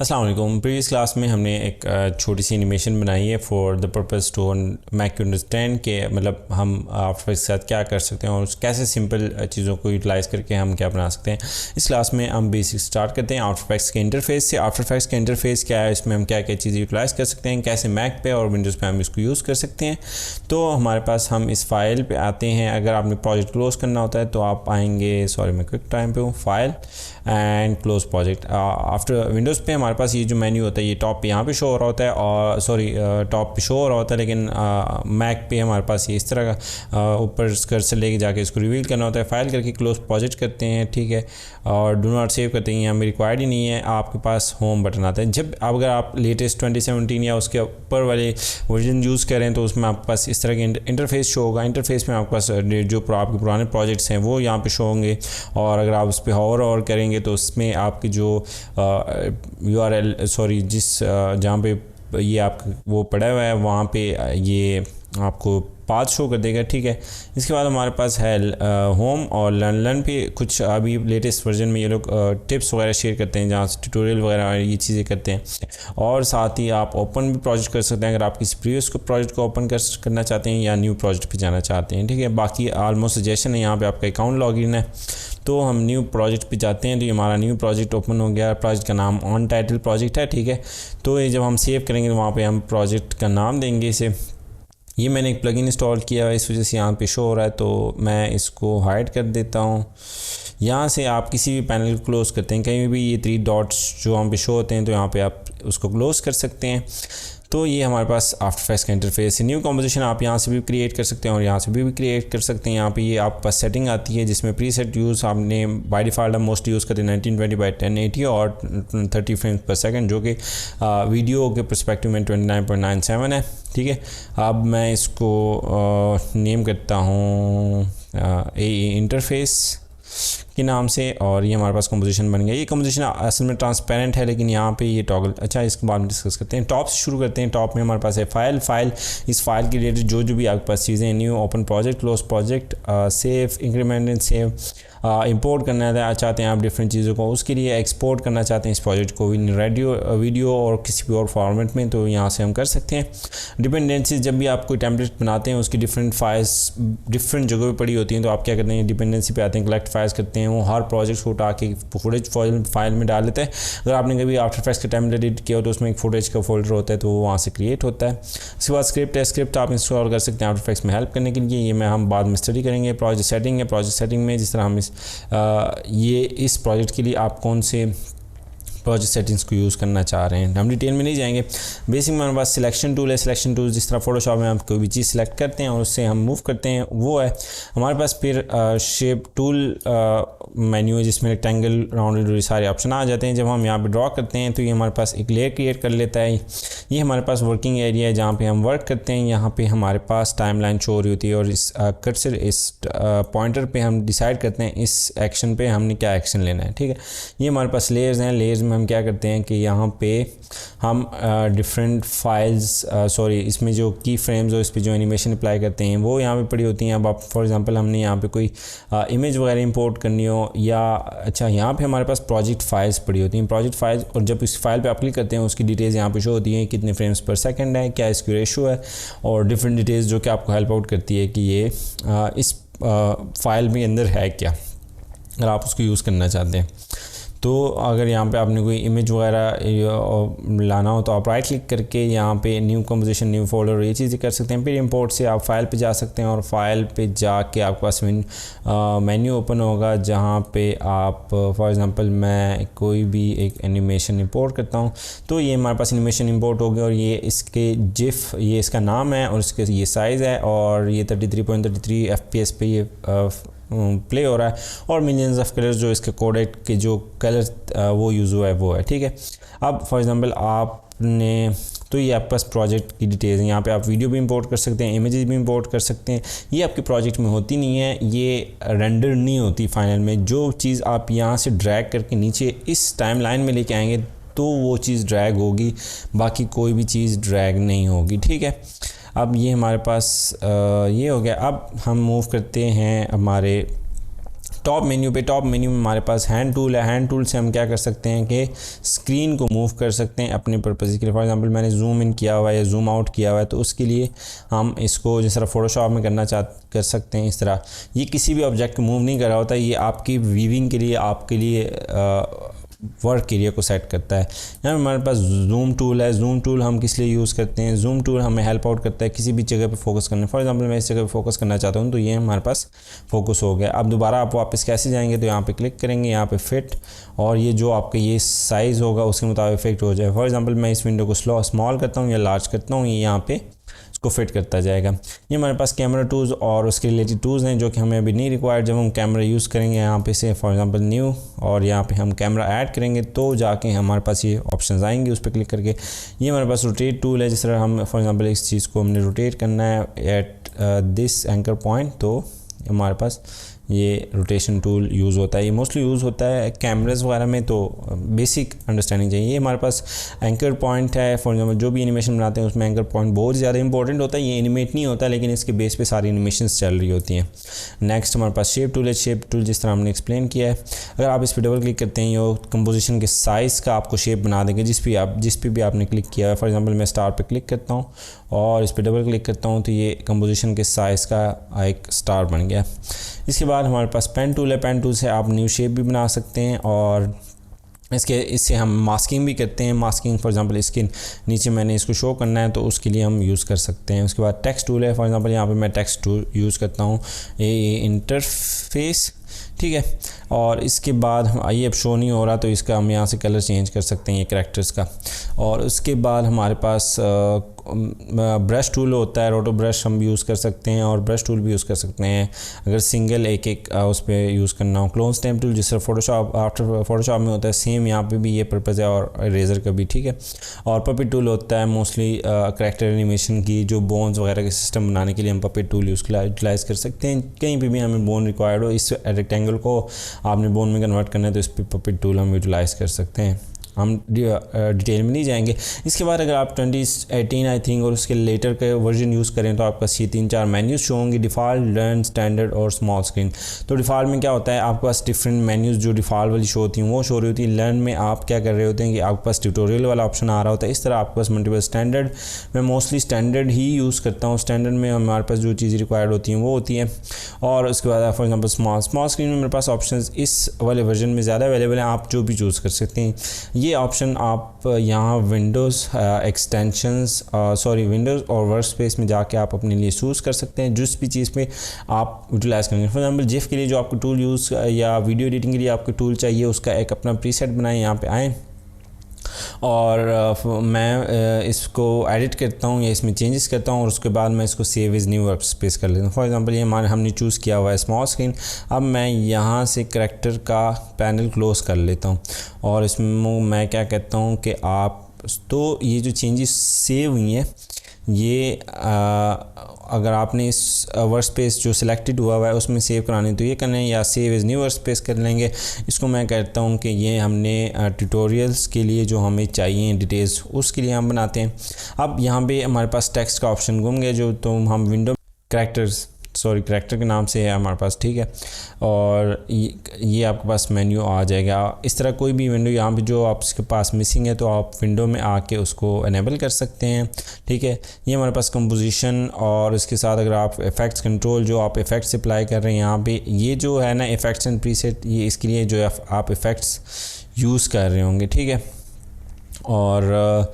अस्सलाम वालेकुम। Previous class में हमने एक छोटी सी एनिमेशन बनाई है for the purpose to make you understand के मतलब हम आफ्टर इफेक्ट्स के साथ क्या कर सकते हैं और कैसे सिंपल चीज़ों को यूटिलाइज़ करके हम क्या बना सकते हैं। इस क्लास में हम बेसिक स्टार्ट करते हैं आफ्टर इफेक्ट्स के इंटरफेस से। आफ्टर इफेक्ट्स का इंटरफेस क्या है, इसमें हम क्या क्या चीज़ें यूटिलाइज़ कर सकते हैं, कैसे मैक पे और विंडोज़ पे हम इसको यूज़ कर सकते हैं। तो हमारे पास हम इस फाइल पे आते हैं। अगर आपने प्रोजेक्ट क्लोज करना होता है तो आप आएंगे, सॉरी मैं क्विक टाइम पे हूँ, file and close project. After Windows पे हमारे पास ये जो मेन्यू होता है ये टॉप पे यहाँ पे शो हो रहा होता है और टॉप पे शो हो रहा होता है, लेकिन मैक पे हमारे पास ये इस तरह का ऊपर कर्सर लेके जाके इसको रिवील करना होता है। फाइल करके क्लोज प्रोजेक्ट करते हैं, ठीक है, और डू नॉट सेव करते हैं। यहाँ में रिक्वायर्ड ही नहीं है, आपके पास होम बटन आता है। जब अगर आप लेटेस्ट 2017 या उसके ऊपर वाले वर्जन यूज़ करें तो उसमें आपके पास इस तरह के इंटरफेस शो होगा। इंटरफेस में आपके पास जो आपके पुराने प्रोजेक्ट्स हैं वो यहाँ पे शो होंगे, और अगर आप उस पर और करेंगे तो उसमें आपकी जो URL जिस जहाँ पे ये आप वो पड़ा हुआ है वहाँ पे ये आपको पाथ शो कर देगा, ठीक है। इसके बाद हमारे पास है होम और लर्न पे कुछ अभी लेटेस्ट वर्जन में ये लोग टिप्स वगैरह शेयर करते हैं जहाँ से ट्यूटोरियल वगैरह ये चीज़ें करते हैं। और साथ ही आप ओपन भी प्रोजेक्ट कर सकते हैं अगर आप किसी प्रीवियस प्रोजेक्ट को ओपन करना चाहते हैं या न्यू प्रोजेक्ट पे जाना चाहते हैं, ठीक है। बाकी ऑलमोस्ट सजेशन है, यहाँ पे आपका अकाउंट लॉगिन है तो हम न्यू प्रोजेक्ट पे जाते हैं। तो ये हमारा न्यू प्रोजेक्ट ओपन हो गया। प्रोजेक्ट का नाम ऑन टाइटल प्रोजेक्ट है, ठीक है। तो ये जब हम सेव करेंगे तो वहाँ पे हम प्रोजेक्ट का नाम देंगे इसे। ये मैंने एक प्लगइन इंस्टॉल किया है, इस वजह से यहाँ पे शो हो रहा है, तो मैं इसको हाइड कर देता हूँ। यहाँ से आप किसी भी पैनल को क्लोज़ करते हैं, कहीं भी ये 3 डॉट्स जो यहाँ पे शो होते हैं तो यहाँ पे आप उसको क्लोज़ कर सकते हैं। तो ये हमारे पास आफ्टर इफेक्ट्स का इंटरफेस है। न्यू कंपोजिशन आप यहाँ से भी क्रिएट कर सकते हैं और यहाँ से भी क्रिएट कर सकते हैं। यहाँ पे ये आपके पास सेटिंग आती है जिसमें प्रीसेट यूज़ आपने बाय डिफ़ॉल्ट हम मोस्टली यूज़ करते हैं 1920x1080 और 30 फ्रेम्स पर सेकंड, जो कि वीडियो के पर्सपेक्टिव में 29.97 है, ठीक है। अब मैं इसको नेम करता हूँ इंटरफेस के नाम से, और ये हमारे पास कंपोजिशन बन गया। ये कंपोजिशन असल में ट्रांसपेरेंट है, लेकिन यहाँ पे ये टॉगल, अच्छा इसके बाद में डिस्कस करते हैं। टॉप से शुरू करते हैं। टॉप में हमारे पास है फाइल। इस फाइल के रिलेटेड जो भी आपके पास चीज़ें, new, open project, close project, save, increment and save, import करना चाहते हैं आप डिफरेंट चीज़ों को, उसके लिए एक्सपोर्ट करना चाहते हैं इस प्रोजेक्ट को वीडियो और किसी भी और फॉर्मेट में, तो यहाँ से हम कर सकते हैं। डिपेंडेंसीज, जब भी आप कोई टेम्पलेट बनाते हैं उसकी डिफरेंट फाइल्स डिफरेंट जगह पर पड़ी होती हैं, तो आप क्या करते हैं, डिपेंडेंसी पे आते हैं, कलेक्ट फाइल्स करते हैं। वो हर प्रोजेक्ट को उठा के फुटेज फाइल में डाल देते हैं। अगर आपने कभी आफ्टर इफेक्ट्स का टेम्पलेट एडिट किया हो तो उसमें एक फुटेज का फोल्डर होता है, तो वो वहाँ से क्रिएट होता है। उसके बाद स्क्रिप्ट आप इंस्टॉल कर सकते हैं आफ्टर इफेक्ट्स में हेल्प करने के लिए। ये हम बाद में स्टडी करेंगे। प्रोजेक्ट सेटिंग में जिस तरह हम इस प्रोजेक्ट के लिए आप कौन से प्रोजेक्ट सेटिंग्स को यूज़ करना चाह रहे हैं, हम डिटेल में नहीं जाएंगे। बेसिक में हमारे पास सिलेक्शन टूल है। सिलेक्शन टूल जिस तरह फोटोशॉप में हम कोई भी चीज़ सेलेक्ट करते हैं और उससे हम मूव करते हैं, वो है। हमारे पास फिर शेप टूल मेन्यू है जिसमें रेक्टेंगल, राउंड, सारे ऑप्शन आ जाते हैं। जब हम यहाँ पे ड्रॉ करते हैं तो ये हमारे पास एक लेयर क्रिएट कर लेता है। ये हमारे पास वर्किंग एरिया है जहाँ पे हम वर्क करते हैं। यहाँ पे हमारे पास टाइमलाइन शो हो रही होती है और इस कर्सर, इस पॉइंटर पे हम डिसाइड करते हैं इस एक्शन पे हमने क्या एक्शन लेना है, ठीक है। ये हमारे पास लेयर्स हैं। लेयर्स में हम क्या करते हैं कि यहाँ पे हम डिफरेंट फाइल्स, इसमें जो की फ्रेम्स हो, इस पर जो एनिमेशन अप्लाई करते हैं वो यहाँ पे पड़ी होती हैं। अब आप फॉर एग्जांपल हमने यहाँ पे कोई इमेज वगैरह इंपोर्ट करनी हो या यहाँ पे हमारे पास प्रोजेक्ट फाइल्स पड़ी होती हैं, प्रोजेक्ट फाइल्स, और जब इस फाइल पे आप क्लिक करते हैं उसकी डिटेल्स यहाँ पे शो होती हैं, कितने फ्रेम्स पर सेकंड है, क्या इसकी रेशो है, और डिफरेंट डिटेल्स जो कि आपको हेल्प आउट करती है कि ये इस फाइल में अंदर है क्या, अगर आप उसको यूज़ करना चाहते हैं। तो अगर यहाँ पे आपने कोई इमेज वगैरह लाना हो तो आप राइट क्लिक करके यहाँ पे न्यू कंपोजिशन, न्यू फोल्डर, ये चीज़ें कर सकते हैं। फिर इंपोर्ट से आप फाइल पे जा सकते हैं और फाइल पे जाके आपके पास मेन्यू ओपन होगा जहाँ पे आप फॉर एग्जांपल मैं कोई भी एक एनिमेशन इंपोर्ट करता हूँ, तो ये हमारे पास एनिमेशन इंपोर्ट हो गया और ये इसके जिफ, ये इसका नाम है और इसके ये साइज़ है और ये 33.33 FPS पे ये प्ले हो रहा है और मिलियंस ऑफ कलर्स जो इसके कोडेड के जो कलर वो यूज़ हुआ है वो है, ठीक है। अब फॉर एग्जांपल आपने, तो ये आपके पास प्रोजेक्ट की डिटेल्स हैं। यहाँ पे आप वीडियो भी इंपोर्ट कर सकते हैं, इमेजेस भी इंपोर्ट कर सकते हैं। ये आपके प्रोजेक्ट में होती नहीं है, ये रेंडर नहीं होती फाइनल में। जो चीज़ आप यहाँ से ड्रैग करके नीचे इस टाइमलाइन में लेके आएंगे तो वो चीज़ ड्रैग होगी, बाकी कोई भी चीज़ ड्रैग नहीं होगी, ठीक है। अब ये हमारे पास ये हो गया। अब हम मूव करते हैं हमारे टॉप मेन्यू में हमारे पास हैंड टूल है। हैंड टूल से हम क्या कर सकते हैं कि स्क्रीन को मूव कर सकते हैं अपने पर्पज़ के लिए। फॉर एग्जांपल मैंने जूम इन किया हुआ है या जूम आउट किया हुआ है, तो उसके लिए हम इसको जिस तरह फोटोशॉप में कर सकते हैं इस तरह। ये किसी भी ऑब्जेक्ट को मूव नहीं कर रहा होता, ये आपकी वीविंग के लिए, आपके लिए वर्क एरिया को सेट करता है। यहाँ हमारे पास जूम टूल है। जूम टूल हम किस लिए यूज़ करते हैं? जूम टूल हमें हेल्प आउट करता है किसी भी जगह पे फोकस करने। फॉर एग्जांपल मैं इस जगह पे फोकस करना चाहता हूँ, तो ये हमारे पास फोकस हो गया। अब दोबारा आप वापस कैसे जाएंगे? तो यहाँ पे क्लिक करेंगे, यहाँ पे फिट, और ये जो आपका ये साइज़ होगा उसके मुताबिक फिट हो जाए। फॉर एग्जाम्पल मैं इस विंडो को स्मॉल करता हूँ या लार्ज करता हूँ, ये यहाँ पे इसको फिट करता जाएगा। ये हमारे पास कैमरा टूल्स और उसके रिलेटेड टूल्स हैं जो कि हमें अभी नहीं रिक्वायर्ड। जब हम कैमरा यूज़ करेंगे यहाँ पे से फॉर एग्जांपल न्यू, और यहाँ पे हम कैमरा ऐड करेंगे तो जाके हमारे पास ये ऑप्शंस आएंगे, उस पर क्लिक करके। ये हमारे पास रोटेट टूल है, जिस तरह हम फॉर एग्जांपल इस चीज़ को हमने रोटेट करना है एट दिस एंकर पॉइंट, तो हमारे पास ये रोटेशन टूल यूज़ होता है। ये मोस्टली यूज़ होता है कैमरास वगैरह में, तो बेसिक अंडरस्टैंडिंग चाहिए। ये हमारे पास एंकर पॉइंट है। फॉर एग्जांपल जो भी एनिमेशन बनाते हैं उसमें एंकर पॉइंट बहुत ज़्यादा इंपॉर्टेंट होता है। ये एनिमेट नहीं होता, लेकिन इसके बेस पे सारी एनिमेशंस चल रही होती हैं। नेक्स्ट हमारे पास शेप टूल है। शेप टूल जिस तरह हमने एक्सप्लेन किया है, अगर आप इस पर डबल क्लिक करते हैं, ये कंपोजिशन के साइज़ का आपको शेप बना देंगे जिस पे भी आपने क्लिक किया है। फॉर एग्जाम्पल मैं स्टार पर क्लिक करता हूँ और इस पर डबल क्लिक करता हूँ, तो ये कंपोजिशन के साइज़ का एक स्टार बन गया। इसके बाद हमारे पास पेन टूल है। पेन टूल से आप न्यू शेप भी बना सकते हैं, और इससे हम मास्किंग भी करते हैं। मास्किंग फॉर एग्जांपल इसके नीचे मैंने इसको शो करना है, तो उसके लिए हम यूज़ कर सकते हैं। उसके बाद टेक्स्ट टूल है। फॉर एग्जांपल यहाँ पे मैं टेक्स्ट टूल यूज़ करता हूँ, ये इंटरफेस, ठीक है। और इसके बाद ये अब शो नहीं हो रहा, तो इसका हम यहाँ से कलर चेंज कर सकते हैं ये कैरेक्टर्स का। और उसके बाद हमारे पास ब्रश टूल होता है। रोटो ब्रश हम यूज़ कर सकते हैं और ब्रश टूल भी यूज़ कर सकते हैं अगर सिंगल एक उस पर यूज़ करना हो। क्लोन स्टैम्प टूल जिस तरह फोटोशॉप में होता है, सेम यहाँ पे भी ये पर्पज़ है, और इरेजर का भी, ठीक है। और पपेट टूल होता है मोस्टली करैक्टर एनिमेशन की, जो बोन्स वगैरह के सिस्टम बनाने के लिए हम पपेट टूल यूटिलाइज़ कर सकते हैं। कहीं पर भी हमें बोन रिक्वायर्ड हो, इस रेक्टेंगल को आपने बोन में कन्वर्ट करना है, तो इस पर पपेट टूल हम यूटिलाइज़ कर सकते हैं। हम डिटेल में नहीं जाएंगे। इसके बाद अगर आप 2018 आई थिंक और उसके लेटर के वर्जन यूज़ करें, तो आपका ये 3-4 मेन्यूज़ शो होंगे, डिफ़ॉल्ट, लर्न, स्टैंडर्ड और स्मॉल स्क्रीन। तो डिफ़ॉल्ट में क्या होता है, आपके पास डिफरेंट मेन्यूज़ जो डिफ़ॉल्ट वाली शो होती हैं वो शो रही होती है। लर्न में आप क्या कर रहे होते हैं कि आपके पास ट्यूटोरियल वाला ऑप्शन आ रहा होता है। इस तरह आपके पास मल्टीपल। स्टैंडर्ड मैं मोस्टली स्टैंडर्ड ही यूज़ करता हूँ। स्टैंडर्ड में हमारे पास जो चीज़ रिक्वायर्ड होती हैं वो होती है। और उसके बाद फॉर एग्जाम्पल स्मॉल स्क्रीन में मेरे पास ऑप्शन इस वाले वर्जन में ज़्यादा अवेलेबल हैं, आप जो भी चूज़ कर सकते हैं। ये ऑप्शन आप यहाँ विंडोज़ एक्सटेंशंस विंडोज़ और वर्क स्पेस में जाके आप अपने लिए चूज़ कर सकते हैं जिस भी चीज़ पे आप यूटिलाइज़ करेंगे। फॉर एग्जांपल जिफ के लिए जो आपको टूल यूज़ या वीडियो एडिटिंग के लिए आपको टूल चाहिए, उसका एक अपना प्रीसेट बनाएं, यहाँ पे आएँ और मैं इसको एडिट करता हूँ या इसमें चेंजेस करता हूँ, और उसके बाद मैं इसको save as new workspace कर लेता हूँ। फॉर एग्जांपल ये हमने चूज़ किया हुआ है स्मॉल स्क्रीन। अब मैं यहाँ से करैक्टर का पैनल क्लोज़ कर लेता हूँ, और इसमें मैं क्या कहता हूँ कि आप तो ये जो चेंजेस सेव हुई हैं, ये अगर आपने इस वर्क स्पेस जो सिलेक्टेड हुआ है उसमें सेव करानी तो ये करना है, या save as new workspace कर लेंगे। इसको मैं कहता हूँ कि ये हमने ट्यूटोरियल्स के लिए जो हमें चाहिए डिटेल्स, उसके लिए हम बनाते हैं। अब यहाँ पे हमारे पास टेक्स्ट का ऑप्शन घूम गया, जो तो हम विंडो करैक्टर के नाम से है हमारे पास, ठीक है। और ये आपके पास मेन्यू आ जाएगा। इस तरह कोई भी विंडो यहाँ पे जो आपके पास मिसिंग है, तो आप विंडो में आके उसको इनेबल कर सकते हैं, ठीक है। ये हमारे पास कंपोजिशन, और इसके साथ अगर आप इफ़ेक्ट्स कंट्रोल जो आप इफ़ेक्ट्स अप्लाई कर रहे हैं यहाँ पे, ये जो है ना इफ़ेक्ट्स एंड प्रीसेट, ये इसके लिए जो आप इफ़ेक्ट्स यूज़ कर रहे होंगे, ठीक है। और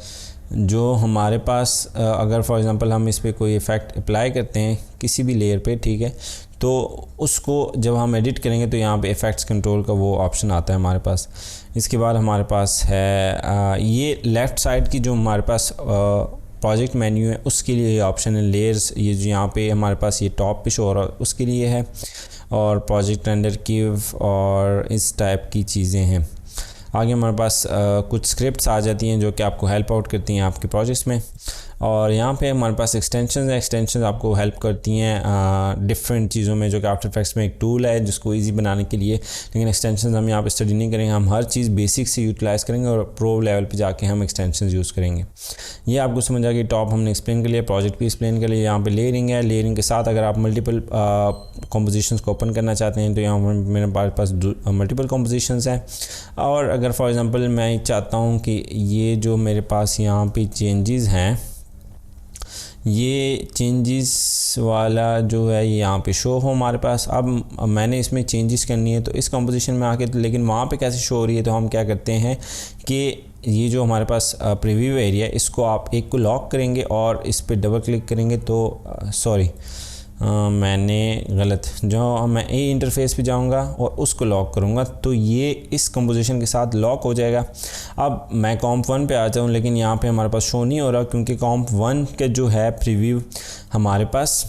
जो हमारे पास अगर फॉर एग्ज़ाम्पल हम इस पर कोई इफ़ेक्ट अप्लाई करते हैं किसी भी लेयर पे, ठीक है, तो उसको जब हम एडिट करेंगे तो यहाँ पे इफ़ेक्ट्स कंट्रोल का वो ऑप्शन आता है हमारे पास। इसके बाद हमारे पास है ये लेफ़्ट साइड की जो हमारे पास प्रोजेक्ट मेन्यू है, उसके लिए ये ऑप्शन है लेयर्स। ये जो यहाँ पे हमारे पास ये टॉप पे शो हो रहा है उसके लिए है, और प्रोजेक्ट रेंडर कीव और इस टाइप की चीज़ें हैं। आगे हमारे पास कुछ स्क्रिप्ट्स आ जाती हैं जो कि आपको हेल्प आउट करती हैं आपके प्रोजेक्ट्स में। और यहाँ पे हमारे पास एक्सटेंशन आपको हेल्प करती हैं डिफरेंट चीज़ों में, जो कि आफ्टर इफेक्ट्स में एक टूल है जिसको ईजी बनाने के लिए। लेकिन एक्सटेंशन हम यहाँ पे स्टडी नहीं करेंगे, हम हर चीज़ बेसिक से यूटिलाइज़ करेंगे और प्रो लेवल पे जाके हम एक्सटेंशन यूज़ करेंगे। ये आपको समझ आ गई। टॉप हमने एक्सप्लेन कर लिया, प्रोजेक्ट भी एक्सप्लेन कर लिया। यहाँ पे लेयरिंग है, लेयरिंग के साथ अगर आप मल्टीपल कॉम्पोजिशंस को ओपन करना चाहते हैं तो यहाँ पर मेरे पास मल्टीपल कॉम्पोजिशंस हैं। और अगर फॉर एग्ज़ाम्पल मैं चाहता हूँ कि ये जो मेरे पास यहाँ पे चेंजेस हैं, ये चेंजेस वाला जो है ये यहाँ पे शो हो हमारे पास। अब मैंने इसमें चेंजेस करनी है तो इस कंपोजिशन में आके, लेकिन वहाँ पे कैसे शो हो रही है, तो हम क्या करते हैं कि ये जो हमारे पास प्रीव्यू एरिया, इसको आप एक को लॉक करेंगे और इस पर डबल क्लिक करेंगे तो मैंने गलत, जो मैं ए इंटरफेस पे जाऊंगा और उसको लॉक करूंगा तो ये इस कंपोजिशन के साथ लॉक हो जाएगा। अब मैं कॉम्प 1 पे आ जाऊँ, लेकिन यहाँ पे हमारे पास शो नहीं हो रहा क्योंकि कॉम्प 1 के जो है प्रीव्यू हमारे पास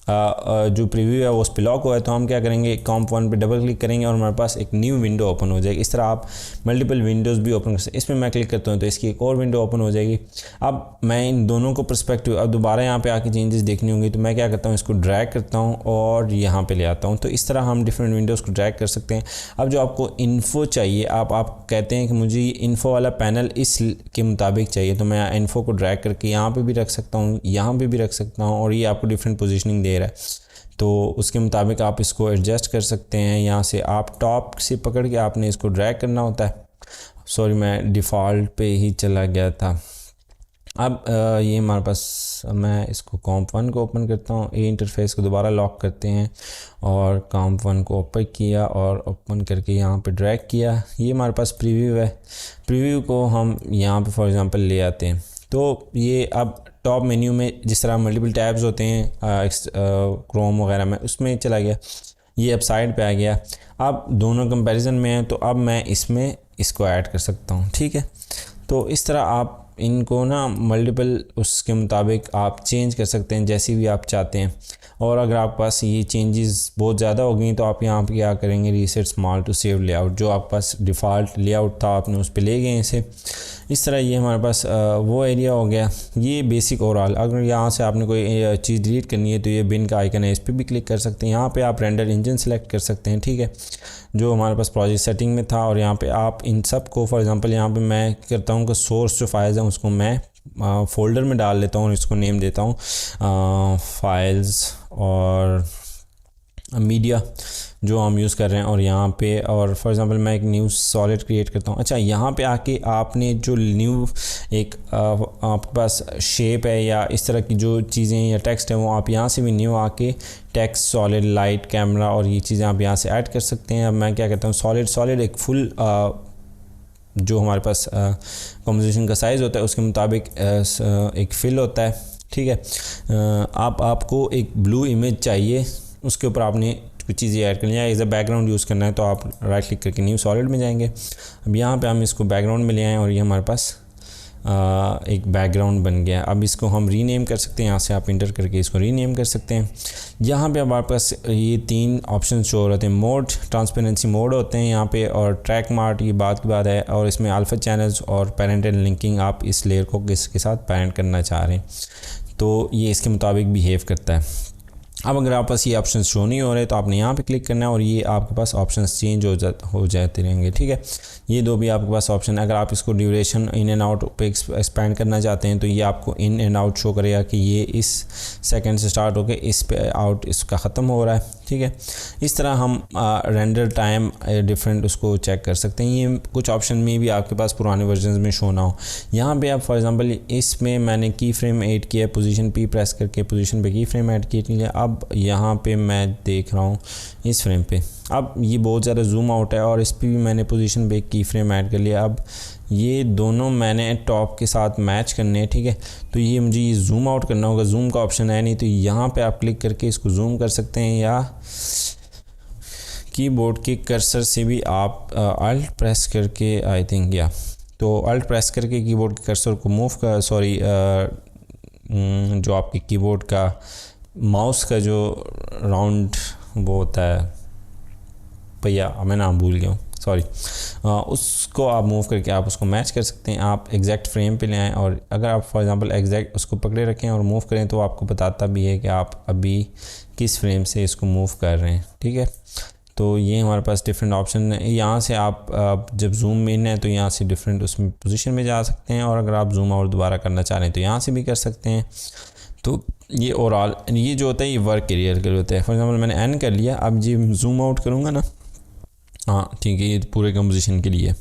जो प्रीव्यू है वो उस पर लॉक हुआ है। तो हम क्या करेंगे, कॉम्प 1 पे डबल क्लिक करेंगे और हमारे पास एक न्यू विंडो ओपन हो जाएगी। इस तरह आप मल्टीपल विंडोज़ भी ओपन कर सकते हैं। इसमें मैं क्लिक करता हूँ तो इसकी एक और विंडो ओपन हो जाएगी। अब मैं इन दोनों को पर्सपेक्टिव, अब दोबारा यहाँ पे आके चेंजेस देखनी होंगी तो मैं क्या करता हूँ, इसको ड्रैग करता हूँ और यहाँ पे ले आता हूँ। तो इस तरह हम डिफरेंट विंडोज़ को ड्रैग कर सकते हैं। अब जो आपको इन्फो चाहिए, आप कहते हैं कि मुझे इन्फो वाला पैनल इस के मुताबिक चाहिए, तो मैं इन्फो को ड्रैग करके यहाँ पर भी रख सकता हूँ, यहाँ पर भी रख सकता हूँ, और ये आपको डिफरेंट पोजिशनिंग दे रहा है। तो उसके मुताबिक आप इसको एडजस्ट कर सकते हैं। यहाँ से आप टॉप से पकड़ के आपने इसको ड्रैग करना होता है। सॉरी, मैं डिफ़ॉल्ट पे ही चला गया था। अब ये हमारे पास, मैं इसको कॉम्प 1 को ओपन करता हूँ, ए इंटरफेस को दोबारा लॉक करते हैं और कॉम्प 1 को ओपन किया और ओपन करके यहाँ पे ड्रैग किया। ये हमारे पास प्रीव्यू है। प्रीव्यू को हम यहाँ पे फॉर एग्ज़ाम्पल ले आते हैं तो ये अब टॉप मेन्यू में जिस तरह मल्टीपल टैब्स होते हैं क्रोम वगैरह में, उसमें चला गया। ये अब साइड पे आ गया। अब दोनों कंपैरिजन में है तो अब मैं इसमें इसको ऐड कर सकता हूँ। ठीक है, तो इस तरह आप इनको ना मल्टीपल उसके मुताबिक आप चेंज कर सकते हैं जैसी भी आप चाहते हैं। और अगर आपके पास ये चेंजेस बहुत ज़्यादा हो गई तो आप यहाँ पे क्या करेंगे, reset small to save layout, जो आपके पास डिफ़ॉल्ट लेआउट था आपने उस पर ले गए इसे। इस तरह ये हमारे पास वो एरिया हो गया। ये बेसिक ओवरऑल। अगर यहाँ से आपने कोई चीज़ डिलीट करनी है तो ये बिन का आइकन है, इस पर भी क्लिक कर सकते हैं। यहाँ पे आप रेंडर इंजन सेलेक्ट कर सकते हैं, ठीक है, जो हमारे पास प्रोजेक्ट सेटिंग में था। और यहाँ पे आप इन सब को, फॉर एग्जांपल यहाँ पे मैं करता हूँ कि सोर्स जो फाइल्स हैं उसको मैं फ़ोल्डर में डाल लेता हूँ और इसको नेम देता हूँ फाइल्स और मीडिया जो हम यूज़ कर रहे हैं। और यहाँ पे, और फॉर एग्जांपल मैं एक न्यू सॉलिड क्रिएट करता हूँ। अच्छा, यहाँ पे आके आपने जो न्यू एक आपके पास शेप है या इस तरह की जो चीज़ें या टेक्स्ट है वो आप यहाँ से भी न्यू आके टेक्स्ट, सॉलिड, लाइट, कैमरा और ये चीज़ें आप यहाँ से ऐड कर सकते हैं। अब मैं क्या कहता हूँ, सॉलिड एक फुल जो हमारे पास कंपोजिशन का साइज़ होता है उसके मुताबिक एक फिल होता है, ठीक है। आपको एक ब्लू इमेज चाहिए, उसके ऊपर आपने कुछ चीज़ें ऐड करनी है। एज अ बैकग्राउंड यूज़ करना है तो आप राइट क्लिक करके न्यू सॉलिड में जाएंगे। अब यहाँ पे हम इसको बैकग्राउंड में ले आएँ और ये हमारे पास एक बैकग्राउंड बन गया। अब इसको हम रीनेम कर सकते हैं, यहाँ से आप इंटर करके इसको रीनेम कर सकते हैं। यहाँ पे अब आपके पास ये 3 ऑप्शन शो हो रहे हैं। मोड, ट्रांसपेरेंसी मोड होते हैं यहाँ पे, और ट्रैक मार्ट ये बात की बात है। और इसमें अल्फा चैनल्स और पेरेंटल लिंकिंग, आप इस लेयर को किसके साथ पेरेंट करना चाह रहे हैं तो ये इसके मुताबिक बिहेव करता है। अब अगर आप पास ये ऑप्शन शो नहीं हो रहे तो आपने यहाँ पे क्लिक करना है और ये आपके पास ऑप्शंस चेंज हो जाते रहेंगे, ठीक है। ये 2 भी आपके पास ऑप्शन है। अगर आप इसको ड्यूरेशन इन एंड आउट पे एक्सपैंड करना चाहते हैं तो ये आपको इन एंड आउट शो करेगा कि ये इस सेकंड से स्टार्ट होकर इस पे आउट इसका ख़त्म हो रहा है, ठीक है। इस तरह हम रेंडर टाइम डिफरेंट उसको चेक कर सकते हैं। ये कुछ ऑप्शन में भी आपके पास पुराने वर्जन में शो ना हो। यहाँ पे आप फॉर एग्जांपल इसमें मैंने की फ्रेम ऐड किया, पोजीशन P प्रेस करके पोजीशन पे की फ्रेम ऐड की। अब यहाँ पे मैं देख रहा हूँ इस फ्रेम पे, अब ये बहुत ज़्यादा जूम आउट है और इस पर भी मैंने पोजीशन पे की फ्रेम ऐड कर लिया। अब ये दोनों मैंने टॉप के साथ मैच करने हैं, ठीक है। तो ये मुझे ये जूम आउट करना होगा, जूम का ऑप्शन है नहीं तो यहाँ पे आप क्लिक करके इसको जूम कर सकते हैं, या कीबोर्ड के कर्सर से भी आप अल्ट प्रेस करके, आई थिंक या तो अल्ट प्रेस करके कीबोर्ड के कर्सर को मूव कर, सॉरी जो आपके कीबोर्ड का माउस का जो राउंड वो होता है, भैया मैं नाम भूल गया हूँ, सॉरी, उसको आप मूव करके आप उसको मैच कर सकते हैं। आप एग्जैक्ट फ्रेम पे ले आएँ और अगर आप फॉर एग्जांपल एग्जैक्ट उसको पकड़े रखें और मूव करें तो आपको बताता भी है कि आप अभी किस फ्रेम से इसको मूव कर रहे हैं, ठीक है। तो ये हमारे पास डिफरेंट ऑप्शन है। यहाँ से आप जब जूम इन है तो यहाँ से डिफरेंट उसमें पोजीशन में जा सकते हैं, और अगर आप जूम आउट दोबारा करना चाह रहे हैं तो यहाँ से भी कर सकते हैं। तो ये ओवरऑल ये जो होता है ये वर्क एरिया के लिए होता है। फॉर एग्जांपल मैंने एन कर लिया, अब जी जूम आउट करूँगा ना, हाँ ठीक है, ये पूरे कंपोजिशन के लिए,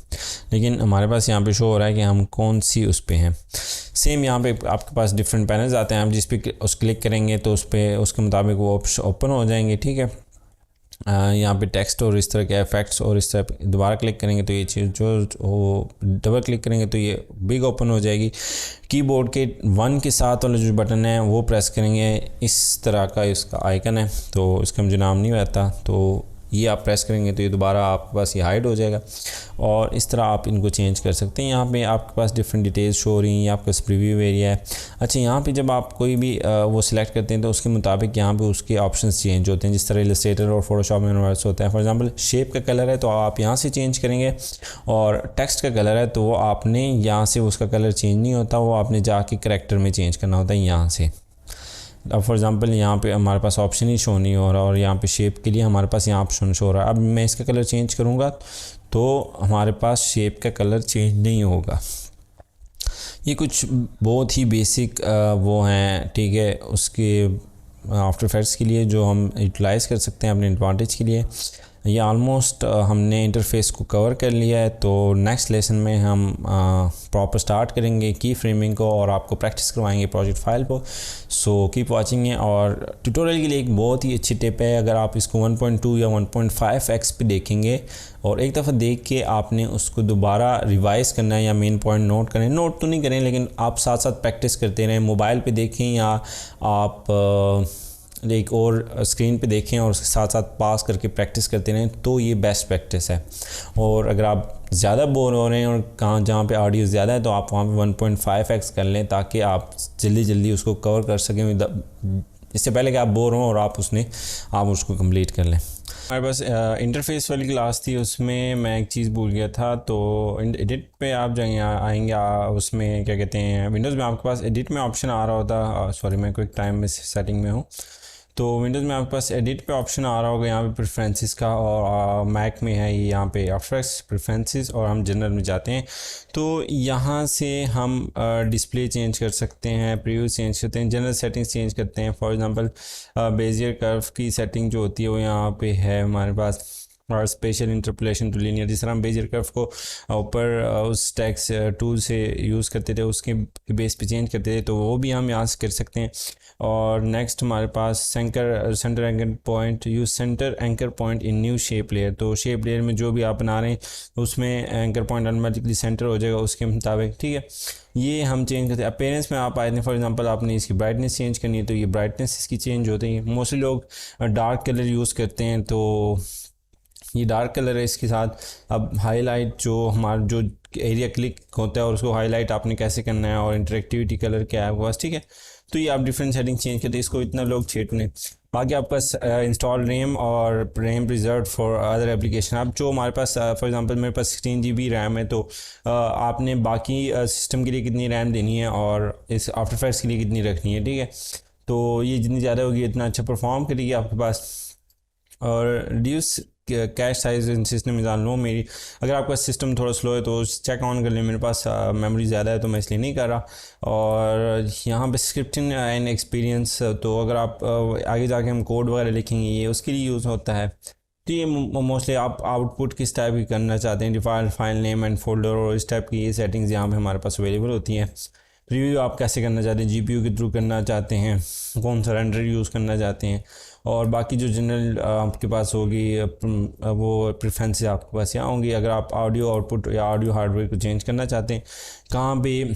लेकिन हमारे पास यहाँ पे शो हो रहा है कि हम कौन सी उस पे हैं। सेम यहाँ पे आपके पास डिफरेंट पैनल्स आते हैं, आप जिस पे उस क्लिक करेंगे तो उस पर उसके मुताबिक वो ओपन हो जाएंगे, ठीक है। यहाँ पे टेक्स्ट और इस तरह के इफेक्ट्स, और इस तरह दोबारा क्लिक करेंगे तो ये चीज़ जो डबल क्लिक करेंगे तो ये बिग ओपन हो जाएगी। कीबोर्ड के 1 के साथ वाला जो बटन है वो प्रेस करेंगे, इस तरह का इसका आइकन है, तो इसका मुझे नाम नहीं आता, तो ये आप प्रेस करेंगे तो ये दोबारा आपके पास ये हाइड हो जाएगा, और इस तरह आप इनको चेंज कर सकते हैं। यहाँ पे आपके पास डिफरेंट डिटेल्स शो हो रही हैं, ये आपका प्रीव्यू एरिया है। अच्छा, यहाँ पे जब आप कोई भी वो सिलेक्ट करते हैं तो उसके मुताबिक यहाँ पे उसके ऑप्शंस चेंज होते हैं, जिस तरह इलस्ट्रेटर और फोटोशॉप में यूनिवर्स होता है। फॉर एग्जांपल शेप का कलर है तो आप यहाँ से चेंज करेंगे, और टेक्स्ट का कलर है तो वो आपने यहाँ से उसका कलर चेंज नहीं होता, वो आपने जाके करैक्टर में चेंज करना होता है यहाँ से। अब फॉर एग्जांपल यहाँ पे हमारे पास ऑप्शन ही शो नहीं हो रहा, और यहाँ पे शेप के लिए हमारे पास यहाँ ऑप्शन शो हो रहा है। अब मैं इसका कलर चेंज करूँगा तो हमारे पास शेप का कलर चेंज नहीं होगा। ये कुछ बहुत ही बेसिक वो हैं, ठीक है, उसके आफ्टर इफेक्ट्स के लिए जो हम यूटिलाइज़ कर सकते हैं अपने एडवांटेज के लिए। ये ऑलमोस्ट हमने इंटरफेस को कवर कर लिया है, तो नेक्स्ट लेसन में हम प्रॉपर स्टार्ट करेंगे की फ्रेमिंग को, और आपको प्रैक्टिस करवाएंगे प्रोजेक्ट फाइल को। सो कीप वाचिंग है। और ट्यूटोरियल के लिए एक बहुत ही अच्छी टिप है, अगर आप इसको 1.2 या 1.5x पे देखेंगे और एक दफ़ा देख के आपने उसको दोबारा रिवाइज़ करना है या मेन पॉइंट नोट करें, नोट तो नहीं करें लेकिन आप साथ साथ प्रैक्टिस करते रहें। मोबाइल पे देखें या आप एक और स्क्रीन पे देखें और उसके साथ साथ पास करके प्रैक्टिस करते रहें, तो ये बेस्ट प्रैक्टिस है। और अगर आप ज़्यादा बोर हो रहे हैं और कहाँ जहाँ पे ऑडियो ज़्यादा है तो आप वहाँ पे 1.5x कर लें, ताकि आप जल्दी जल्दी उसको कवर कर सकें, इससे पहले कि आप बोर हों और आप उसको कंप्लीट कर लें। हमारे पास इंटरफेस वाली क्लास थी, उसमें मैं एक चीज़ भूल गया था। तो एडिट पे आप जाएंगे आएंगे उसमें क्या कहते हैं, विंडोज़ में आपके पास एडिट में ऑप्शन आ रहा होता, सॉरी मैं क्विक टाइम में सेटिंग में हूँ, तो विंडोज़ में आपके पास एडिट पे ऑप्शन आ रहा होगा यहाँ पे प्रेफरेंसेस का, और मैक में है ये यहाँ पे आफ्टर इफेक्ट्स प्रेफरेंसेस, और हम जनरल में जाते हैं तो यहाँ से हम डिस्प्ले चेंज कर सकते हैं, प्रीव्यू चेंज करते हैं, जनरल सेटिंग्स चेंज करते हैं। फॉर एग्जांपल बेजियर कर्व की सेटिंग जो होती है वो यहाँ पे है हमारे पास, और स्पेशल इंटरपोलेशन टू लीनियर, जिस तरह हम बेजियर कर्व को ऊपर उस टेक्स्ट टूल से यूज़ करते थे उसके बेस पे चेंज करते थे, तो वो भी हम यहाँ से कर सकते हैं। और नेक्स्ट हमारे पास centre anchor point, use centre anchor point in new shape layer, तो शेप लेयर में जो भी आप बना रहे हैं उसमें एंकर पॉइंट ऑटोमेटिकली सेंटर हो जाएगा उसके मुताबिक, ठीक है। ये हम चेंज करते हैं। अपेयरेंस में आप आए थे, फॉर एग्जांपल आपने इसकी ब्राइटनेस चेंज करनी है तो ये ब्राइटनेस इसकी चेंज होती है। मोस्टली लोग डार्क कलर यूज़ करते हैं, तो ये डार्क कलर है इसके साथ। अब हाईलाइट जो हमारा जो एरिया क्लिक होता है और उसको हाईलाइट आपने कैसे करना है, और इंटरेक्टिविटी कलर क्या है बस, ठीक है। तो ये आप डिफरेंट सेटिंग चेंज करते हैं, इसको इतना लोग छेड़ने। बाकी आपका इंस्टॉल रैम और RAM reserve for other application, अब जो हमारे पास फॉर एग्जांपल मेरे पास 16 GB रैम है, तो आपने बाकी सिस्टम के लिए कितनी रैम देनी है और इस आफ्टर इफेक्ट्स के लिए कितनी रखनी है, ठीक है। तो ये जितनी ज़्यादा होगी इतना अच्छा परफॉर्म करेगी आपके पास। और reduce cache size in system में जान लो मेरी, अगर आपका सिस्टम थोड़ा स्लो है तो चेक ऑन कर लें, मेरे पास मेमोरी ज़्यादा है तो मैं इसलिए नहीं कर रहा। और यहाँ पे स्क्रिप्टिंग एंड एक्सपीरियंस, तो अगर आप आगे जाके हम कोड वगैरह लिखेंगे ये उसके लिए यूज़ होता है। तो ये मोस्टली आप आउटपुट किस टाइप की करना चाहते हैं, define file name and folder और इस टाइप की ये सेटिंग्स यहाँ पे हमारे पास अवेलेबल होती हैं। रिव्यू आप कैसे करना चाहते हैं, GPU के थ्रू करना चाहते हैं, कौन सा रेंडर यूज़ करना चाहते हैं, और बाकी जो जनरल आपके पास होगी वो प्रेफरेंसेस आपके पास यहाँ होंगी। अगर आप ऑडियो आउटपुट या ऑडियो हार्डवेयर को चेंज करना चाहते हैं, कहाँ पे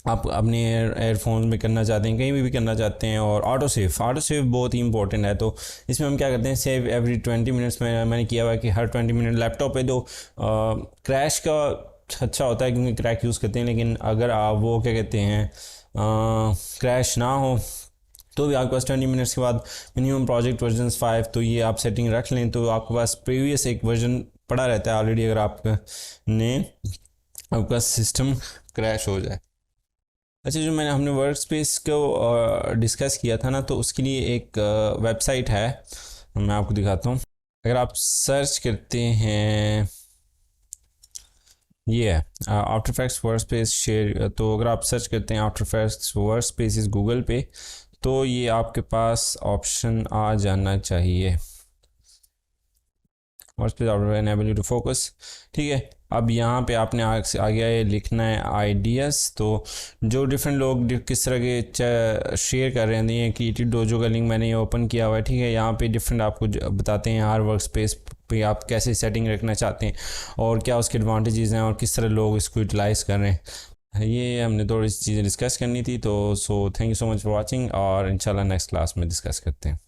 आप अपने एयरफोन में करना चाहते हैं, कहीं भी करना चाहते हैं। और ऑटो सेव बहुत ही इंपॉर्टेंट है, तो इसमें हम क्या करते हैं, सेव एवरी 20 मिनट्स में मैंने किया हुआ है कि हर 20 मिनट लैपटॉप पे दो। क्रैश का अच्छा होता है क्योंकि क्रैक यूज़ करते हैं, लेकिन अगर आप वो क्या कहते हैं क्रैश ना हो तो भी आपके पास 20 मिनट्स के बाद मिनिमम प्रोजेक्ट वर्जन 5, तो ये आप सेटिंग रख लें तो आपके पास प्रीवियस एक वर्जन पड़ा रहता है ऑलरेडी, अगर आपका सिस्टम क्रैश हो जाए। अच्छा, जो हमने वर्क स्पेस को डिस्कस किया था ना, तो उसके लिए एक वेबसाइट है, मैं आपको दिखाता हूँ। अगर आप सर्च करते हैं, ये है After Effects workspace share, तो अगर आप सर्च करते हैं After Effects workspaces Google पे, तो ये आपके पास ऑप्शन आ जाना चाहिए, workspace after enable you to focus. ठीक है, अब यहाँ पे आपने आगे लिखना है आइडियाज़। तो जो डिफरेंट लोग किस तरह के शेयर कर रहे हैं, क्रिएटिव डोजो का लिंक मैंने ये ओपन किया हुआ है। ठीक है, यहाँ पे डिफरेंट आपको बताते हैं हर वर्क स्पेस पे आप कैसे सेटिंग रखना चाहते हैं और क्या उसके एडवांटेजेस हैं और किस तरह लोग इसको यूटिलाइज़ कर रहे हैं। ये हमने थोड़ी सी चीज़ें डिस्कस करनी थी। तो thank you so much for watching, और इंशाल्लाह नेक्स्ट क्लास में डिस्कस करते हैं।